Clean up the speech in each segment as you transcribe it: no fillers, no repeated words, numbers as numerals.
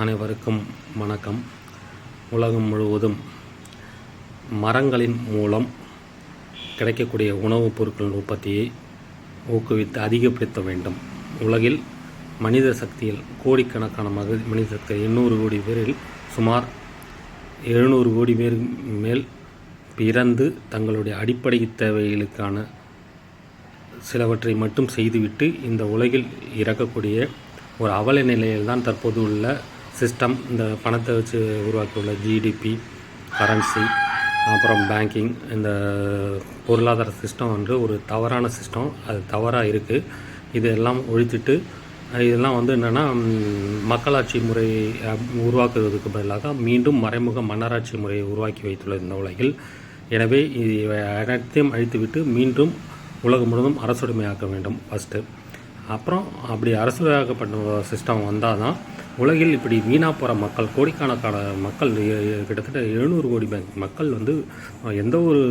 அனைவருக்கும் வணக்கம். உலகம் முழுவதும் மரங்களின் மூலம் கிடைக்கக்கூடிய உணவுப் பொருட்களின் உற்பத்தியை ஊக்குவித்து அதிகப்படுத்த வேண்டும். உலகில் மனித சக்தியில் கோடிக்கணக்கான மனித சக்தி 800 கோடி பேரில் சுமார் 700 கோடி பேர் மேல் பிறந்து தங்களுடைய அடிப்படை தேவைகளுக்கான சிலவற்றை மட்டும் செய்துவிட்டு இந்த உலகில் இறக்கக்கூடிய ஒரு அவல நிலையில் தான் தற்போது உள்ள சிஸ்டம். இந்த பணத்தை வச்சு உருவாக்கியுள்ள ஜிடிபி, கரன்சி, அப்புறம் பேங்கிங், இந்த பொருளாதார சிஸ்டம் ஒரு தவறான சிஸ்டம். அது தவறாக இருக்குது. இதெல்லாம் ஒழித்துட்டு இதெல்லாம் என்னென்னா மக்களாட்சி முறை உருவாக்குவதற்கு பதிலாக மீண்டும் மறைமுக மன்னராட்சி முறையை உருவாக்கி வைத்துள்ளது இந்த உலகில். எனவே இது அனைத்தையும் அழித்துவிட்டு மீண்டும் உலகம் முழுவதும் அரசுடைமையாக்க வேண்டும் ஃபஸ்ட்டு. அப்புறம் அப்படி அரசுடைமையாக்கப்பட்ட சிஸ்டம் வந்தால் தான் உலகில் இப்படி வீணாக போகிற மக்கள், கோடிக்கணக்கான மக்கள், கிட்டத்தட்ட 700 கோடி மக்கள் எந்த ஒரு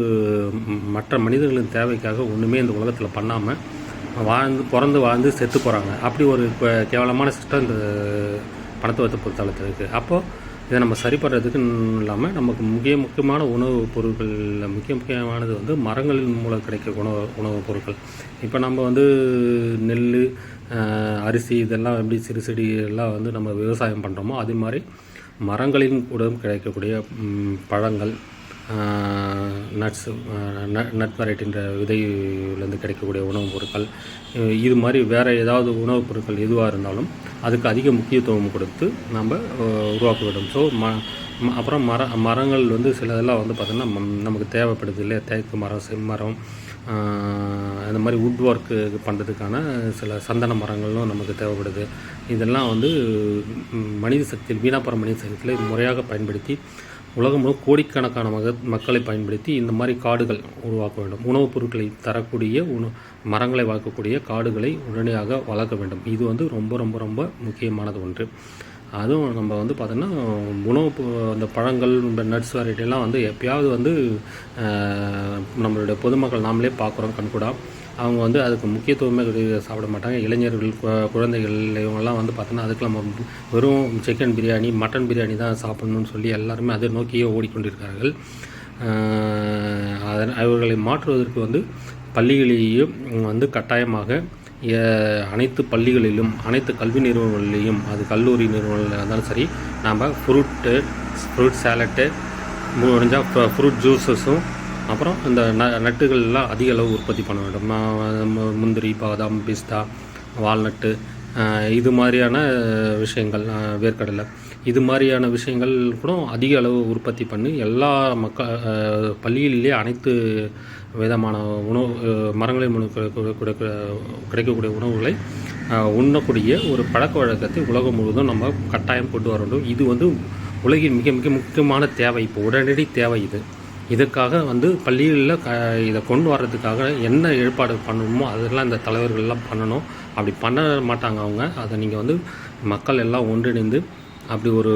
மற்ற மனிதர்களின் தேவைக்காக ஒன்றுமே இந்த உலகத்தில் பண்ணாமல் பிறந்து வாழ்ந்து செத்து போகிறாங்க. அப்படி ஒரு கேவலமான சிஸ்டம் இந்த பணத்துவத்தை பொறுத்தளத்தில் இருக்குது. அப்போது இதை நம்ம சரி பண்ணுறதுக்கு இல்லாமல் நமக்கு முக்கியமான உணவுப் பொருட்களில் முக்கியமானது மரங்களின் மூலம் கிடைக்க உணவுப் பொருட்கள். இப்போ நம்ம நெல், அரிசி இதெல்லாம் எப்படி சிறு செடி எல்லாம் நம்ம விவசாயம் பண்ணுறோமோ அதே மாதிரி மரங்களின் கூட கிடைக்கக்கூடிய பழங்கள், நட்ஸ், நட் வெரைட்டின்ற விதையிலேருந்து கிடைக்கக்கூடிய உணவுப் பொருட்கள், இது மாதிரி வேறு ஏதாவது உணவுப் பொருட்கள் எதுவாக இருந்தாலும் அதுக்கு அதிக முக்கியத்துவம் கொடுத்து நம்ம உருவாக்க வேண்டும். ஸோ அப்புறம் மரங்கள் சிலதெல்லாம் பார்த்திங்கன்னா நமக்கு தேவைப்படுது இல்லையா. தேக்கு மரம், செம்மரம், அந்த மாதிரி வுட் ஒர்க்கு பண்ணுறதுக்கான சில சந்தன மரங்களும் நமக்கு தேவைப்படுது. இதெல்லாம் மனித சக்தியில் வீணாப்புற மனித சக்தியில் முறையாக பயன்படுத்தி உலகம் முழு கோடிக்கணக்கான மக்களை பயன்படுத்தி இந்த மாதிரி காடுகள் உருவாக்க வேண்டும். உணவுப் பொருட்களை தரக்கூடிய மரங்களை வளர்க்கக்கூடிய காடுகளை உடனடியாக வளர்க்க வேண்டும். இது ரொம்ப ரொம்ப ரொம்ப முக்கியமானது ஒன்று. அதுவும் நம்ம பார்த்தோன்னா அந்த பழங்கள், இந்த நட்ஸ் வெரைட்டிலாம் எப்பயாவது நம்மளுடைய பொதுமக்கள் நாமளே பார்க்குறோம் கண்கூடாக. அவங்க அதுக்கு முக்கியத்துவமே சாப்பிட மாட்டாங்க. இளைஞர்கள், குழந்தைகள் இவங்கெல்லாம் பார்த்தோன்னா அதுக்கெல்லாம் வெறும் சிக்கன் பிரியாணி, மட்டன் பிரியாணி தான் சாப்பிட்ணுன்னு சொல்லி எல்லாருமே அதை நோக்கியே ஓடிக்கொண்டிருக்கிறார்கள். அவர்களை மாற்றுவதற்கு பள்ளிகளிலேயும் கட்டாயமாக அனைத்து பள்ளிகளிலும், அனைத்து கல்வி நிறுவனங்களிலையும், அது கல்லூரி நிறுவனங்கள் இருந்தாலும் சரி, நாம் ஃப்ரூட் சாலட்டு, முடிஞ்சால் ஃப்ரூட் ஜூஸஸும், அப்புறம் இந்த நட்டுகள்லாம் அதிக அளவு உற்பத்தி பண்ண வேண்டும். முந்திரி, பாதாம், பிஸ்தா, வால்நட்டு, இது மாதிரியான விஷயங்கள், வேர்க்கடலை, இது மாதிரியான விஷயங்கள் கூட அதிக அளவு உற்பத்தி பண்ணி எல்லா பள்ளிகளிலே அனைத்து விதமான மரங்களின் மூலம் கிடைக்கக்கூடிய உணவுகளை உண்ணக்கூடிய ஒரு பழக்க வழக்கத்தை உலகம் முழுவதும் நம்ம கட்டாயம் கொண்டு வர வேண்டும். இது உலகின் மிக மிக முக்கியமான தேவை, இப்போ உடனடி தேவை. இதற்காக பள்ளிகளில் இதை கொண்டு வர்றதுக்காக என்ன ஏற்பாடு பண்ணணுமோ அதெல்லாம் இந்த தலைவர்கள்லாம் பண்ணணும். அப்படி பண்ண மாட்டாங்க அவங்க. அதை நீங்கள் மக்கள் எல்லாம் ஒன்றிணைந்து அப்படி ஒரு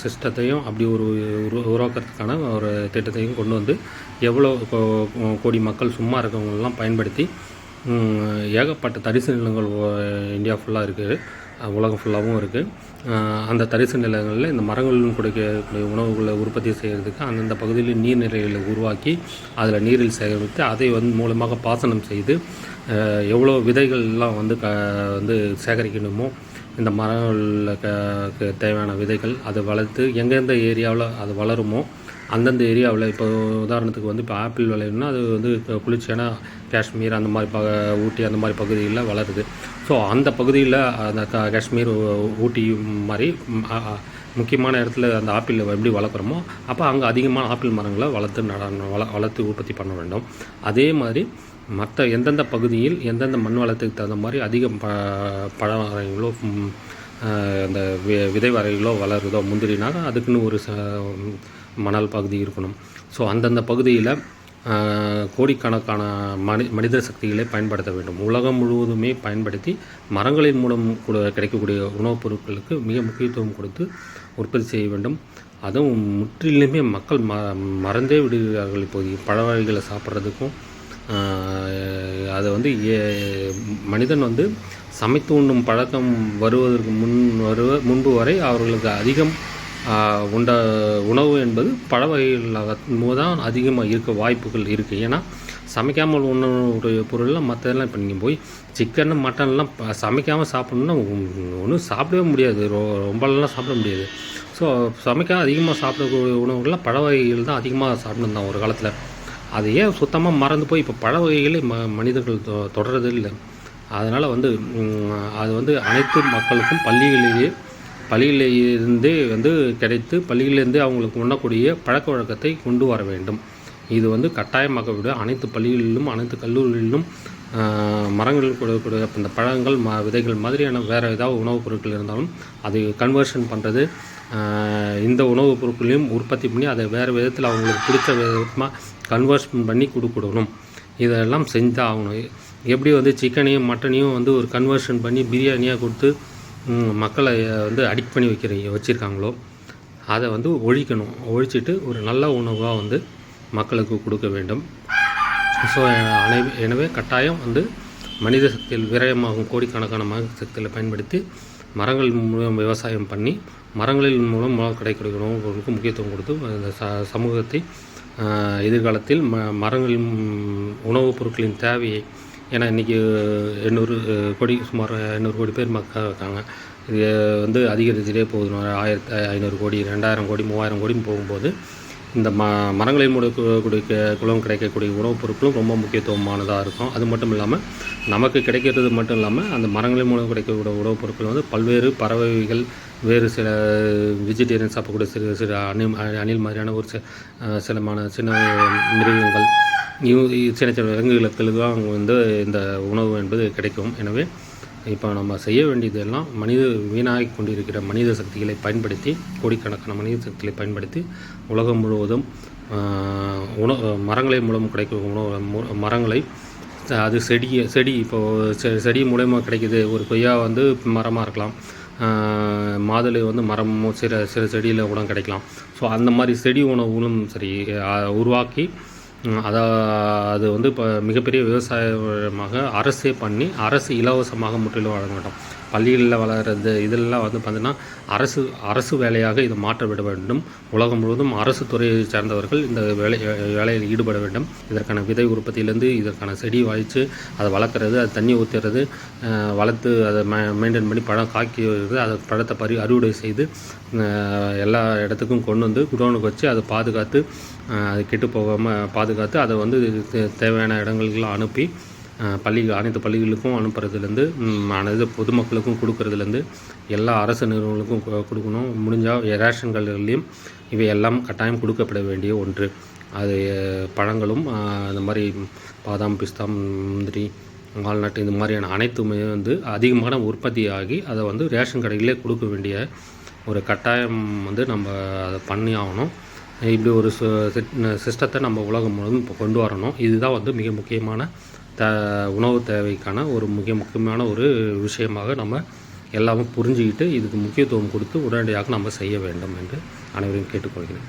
சிஸ்டத்தையும் அப்படி ஒரு உருவாக்குறதுக்கான ஒரு திட்டத்தையும் கொண்டு எவ்வளோ கோடி மக்கள் சும்மா இருக்கவங்களெலாம் பயன்படுத்தி ஏகப்பட்ட தரிசு நிலங்கள் இந்தியா ஃபுல்லாக இருக்குது, உலகம் ஃபுல்லாகவும் இருக்குது. அந்த தரிசு நிலங்களில் இந்த மரங்களிலும் கிடைக்கக்கூடிய உணவுகளை உற்பத்தி செய்கிறதுக்கு அந்தந்த பகுதியில் நீர்நிலைகளை உருவாக்கி அதில் நீரில் சேகரித்து அதை மூலமாக பாசனம் செய்து எவ்வளோ விதைகள்லாம் சேகரிக்கணுமோ இந்த மரங்களுக்கு தேவையான விதைகள் அதை வளர்த்து எந்தெந்த ஏரியாவில் அது வளருமோ அந்தந்த ஏரியாவில், இப்போ உதாரணத்துக்கு இப்போ ஆப்பிள் விளையணும்னா அது குளிர்ச்சியான காஷ்மீர், அந்த மாதிரி ஊட்டி, அந்த மாதிரி பகுதிகளில் வளருது. ஸோ அந்த பகுதியில் அந்த காஷ்மீர், ஊட்டி மாதிரி முக்கியமான இடத்துல அந்த ஆப்பிள் எப்படி வளர்க்குறோமோ அப்போ அங்கே அதிகமான ஆப்பிள் மரங்களை வளர்த்து உற்பத்தி பண்ண வேண்டும். அதே மாதிரி மற்ற எந்தெந்த பகுதியில் எந்தெந்த மண் வளத்துக்கு தகுந்த மாதிரி அதிக பழ வகைகளோ அந்த விதை வகைகளோ வளருதோ, முந்திரினாக அதுக்குன்னு ஒரு மணல் பகுதி இருக்கணும். ஸோ அந்தந்த பகுதியில் கோடிக்கணக்கான மனித சக்திகளை பயன்படுத்த வேண்டும். உலகம் முழுவதுமே பயன்படுத்தி மரங்களின் மூலம் கிடைக்கக்கூடிய உணவுப் பொருட்களுக்கு மிக முக்கியத்துவம் கொடுத்து உற்பத்தி செய்ய வேண்டும். அதுவும் முற்றிலுமே மக்கள் மறந்தே விடுகிறார்கள். இப்போது பழ வகைகளை சாப்பிட்றதுக்கும் அதை மனிதன் சமைத்து உண்ணும் பழக்கம் வருவதற்கு முன்பு வரை அவர்களுக்கு அதிகம் உண்ட உணவு என்பது பழ வகைகள் தான் அதிகமாக இருக்க வாய்ப்புகள் இருக்குது. ஏன்னா சமைக்காமல் உண்ணக்கூடிய பொருள்லாம் மற்றதெல்லாம் இப்போ நீங்கள் போய் சிக்கன் மட்டன்லாம் சமைக்காமல் சாப்பிட்ணுன்னா ஒன்றும் சாப்பிடவே முடியாது, ரொம்பலாம் சாப்பிட முடியாது. ஸோ அதிகமாக சாப்பிடக்கூடிய உணவுகள்லாம் பழ வகைகள் தான் அதிகமாக சாப்பிடணும் தான் ஒரு காலத்தில். அது ஏன் சுத்தமாக மறந்து போய் இப்போ பழ வகைகளே மனிதர்கள் தொடர்றது இல்லை. அதனால் அது அனைத்து மக்களுக்கும் பள்ளிகளிலிருந்தே கிடைத்து பள்ளிகளிலிருந்தே அவங்களுக்கு உண்ணக்கூடிய பழக்க வழக்கத்தை கொண்டு வர வேண்டும். இது கட்டாயமாக விட அனைத்து பள்ளிகளிலும் அனைத்து கல்லூரிகளிலும் மரங்கள் கொடுக்கக்கூடிய இந்த பழங்கள் விதைகள் மாதிரியான வேறு ஏதாவது உணவுப் பொருட்கள் இருந்தாலும் அதை கன்வர்ஷன் பண்ணுறது, இந்த உணவுப் பொருட்களையும் உற்பத்தி பண்ணி அதை வேறு விதத்தில் அவங்களுக்கு பிடிச்ச விதமாக கன்வர்ஷன் பண்ணி கொடுக்கணும். இதெல்லாம் செஞ்சால் ஆகணும். எப்படி சிக்கனையும் மட்டனையும் ஒரு கன்வர்ஷன் பண்ணி பிரியாணியாக கொடுத்து மக்களை அடிக்ட் பண்ணி வச்சுருக்காங்களோ அதை ஒழிக்கணும். ஒழிச்சிட்டு ஒரு நல்ல உணவாக மக்களுக்கு கொடுக்க வேண்டும். ஸோ எனவே கட்டாயம் மனித சக்தியில் விரயமாகும் கோடிக்கணக்கான மனித சக்திகளை பயன்படுத்தி மரங்கள் மூலம் விவசாயம் பண்ணி மரங்களின் மூலம் கிடைக்கக்கூடிய உணவுகளுக்கு முக்கியத்துவம் கொடுத்து இந்த சமூகத்தை எதிர்காலத்தில் மரங்களின் உணவுப் பொருட்களின் தேவையை, ஏன்னா இன்றைக்கி 800 கோடி சுமார் 800 கோடி பேர் மக்கள் இருக்காங்க. இது அதிகரிச்சுட்டே போகுது. 1500 கோடி 2000 கோடி 3000 கோடின்னு போகும்போது இந்த மரங்களின் மூலம் கிடைக்கக்கூடிய உணவுப் பொருட்களும் ரொம்ப முக்கியத்துவமானதாக இருக்கும். அது மட்டும் இல்லாமல் நமக்கு கிடைக்கிறது மட்டும் இல்லாமல் அந்த மரங்களின் மூலம் கிடைக்கக்கூடிய உணவுப் பொருட்கள் பல்வேறு பறவைகள், வேறு சில வெஜிடேரியன் சாப்பிடக்கூடிய சிறு அணில் மாதிரியான ஒரு சின்ன மிருகங்கள், சின்ன விலங்குகளுக்கெல்லாம் இந்த உணவு என்பது கிடைக்கும். எனவே இப்போ நம்ம செய்ய வேண்டியதெல்லாம் வீணாகி கொண்டிருக்கிற மனித சக்திகளை பயன்படுத்தி, கோடிக்கணக்கான மனித சக்திகளை பயன்படுத்தி உலகம் முழுவதும் மரங்களின் மூலம் கிடைக்கும் மரங்களை, அது செடி இப்போது மூலமாக கிடைக்கிது. ஒரு கொய்யா மரமாக இருக்கலாம், மாதுளை மரமும் சில செடியில் கூட கிடைக்கலாம். ஸோ அந்த மாதிரி செடி உணவுகளும் சரி உருவாக்கி அது இப்போ மிகப்பெரிய விவசாயமாக அரசே பண்ணி அரசு இலவசமாக முற்றிலும் வழங்க வேண்டும். பள்ளிகளில் வளர்கிறது இதெல்லாம் பார்த்திங்கன்னா அரசு வேலையாக இதை மாற்ற விட வேண்டும். உலகம் முழுவதும் அரசு துறையை சார்ந்தவர்கள் இந்த வேலையில் ஈடுபட வேண்டும். இதற்கான விதை உற்பத்தியிலேருந்து இதற்கான செடி வாய்ச்சி அதை வளர்க்குறது, அது தண்ணி ஊற்றுறது, வளர்த்து அதை மெயின்டைன் பண்ணி பழம் காக்கி வருது, அதை பழத்தை அறுவடை செய்து எல்லா இடத்துக்கும் கொண்டு குடோனுக்கு வச்சு அதை பாதுகாத்து, அது கெட்டு போகாமல் பாதுகாத்து அதை தேவையான இடங்களுக்கெல்லாம் அனுப்பி அனைத்து பள்ளிகளுக்கும் அனுப்புறதுலேருந்து அனைத்து பொதுமக்களுக்கும் கொடுக்கறதுலேருந்து எல்லா அரசு நிறுவனங்களுக்கும் கொடுக்கணும். முடிஞ்சால் ரேஷன் கடைகள்லையும் இவையெல்லாம் கட்டாயம் கொடுக்கப்பட வேண்டிய ஒன்று. அது பழங்களும் இந்த மாதிரி பாதாம், பிஸ்தா, முந்திரி, வால்நட் இந்த மாதிரியான அனைத்துமே அதிகமான உற்பத்தி ஆகி அதை ரேஷன் கடைகளே கொடுக்க வேண்டிய ஒரு கட்டாயம் நம்ம அதை பண்ணி ஆகணும். இப்படி ஒரு சிஸ்டத்தை நம்ம உலகம் முழுவதும் இப்போ கொண்டு வரணும். இதுதான் மிக முக்கியமான உணவு தேவைக்கான ஒரு முக்கியமான ஒரு விஷயமாக நம்ம எல்லாமே புரிஞ்சுக்கிட்டு இதுக்கு முக்கியத்துவம் கொடுத்து உடனடியாக நம்ம செய்ய வேண்டும் என்று அனைவரையும் கேட்டுக்கொள்கிறேன்.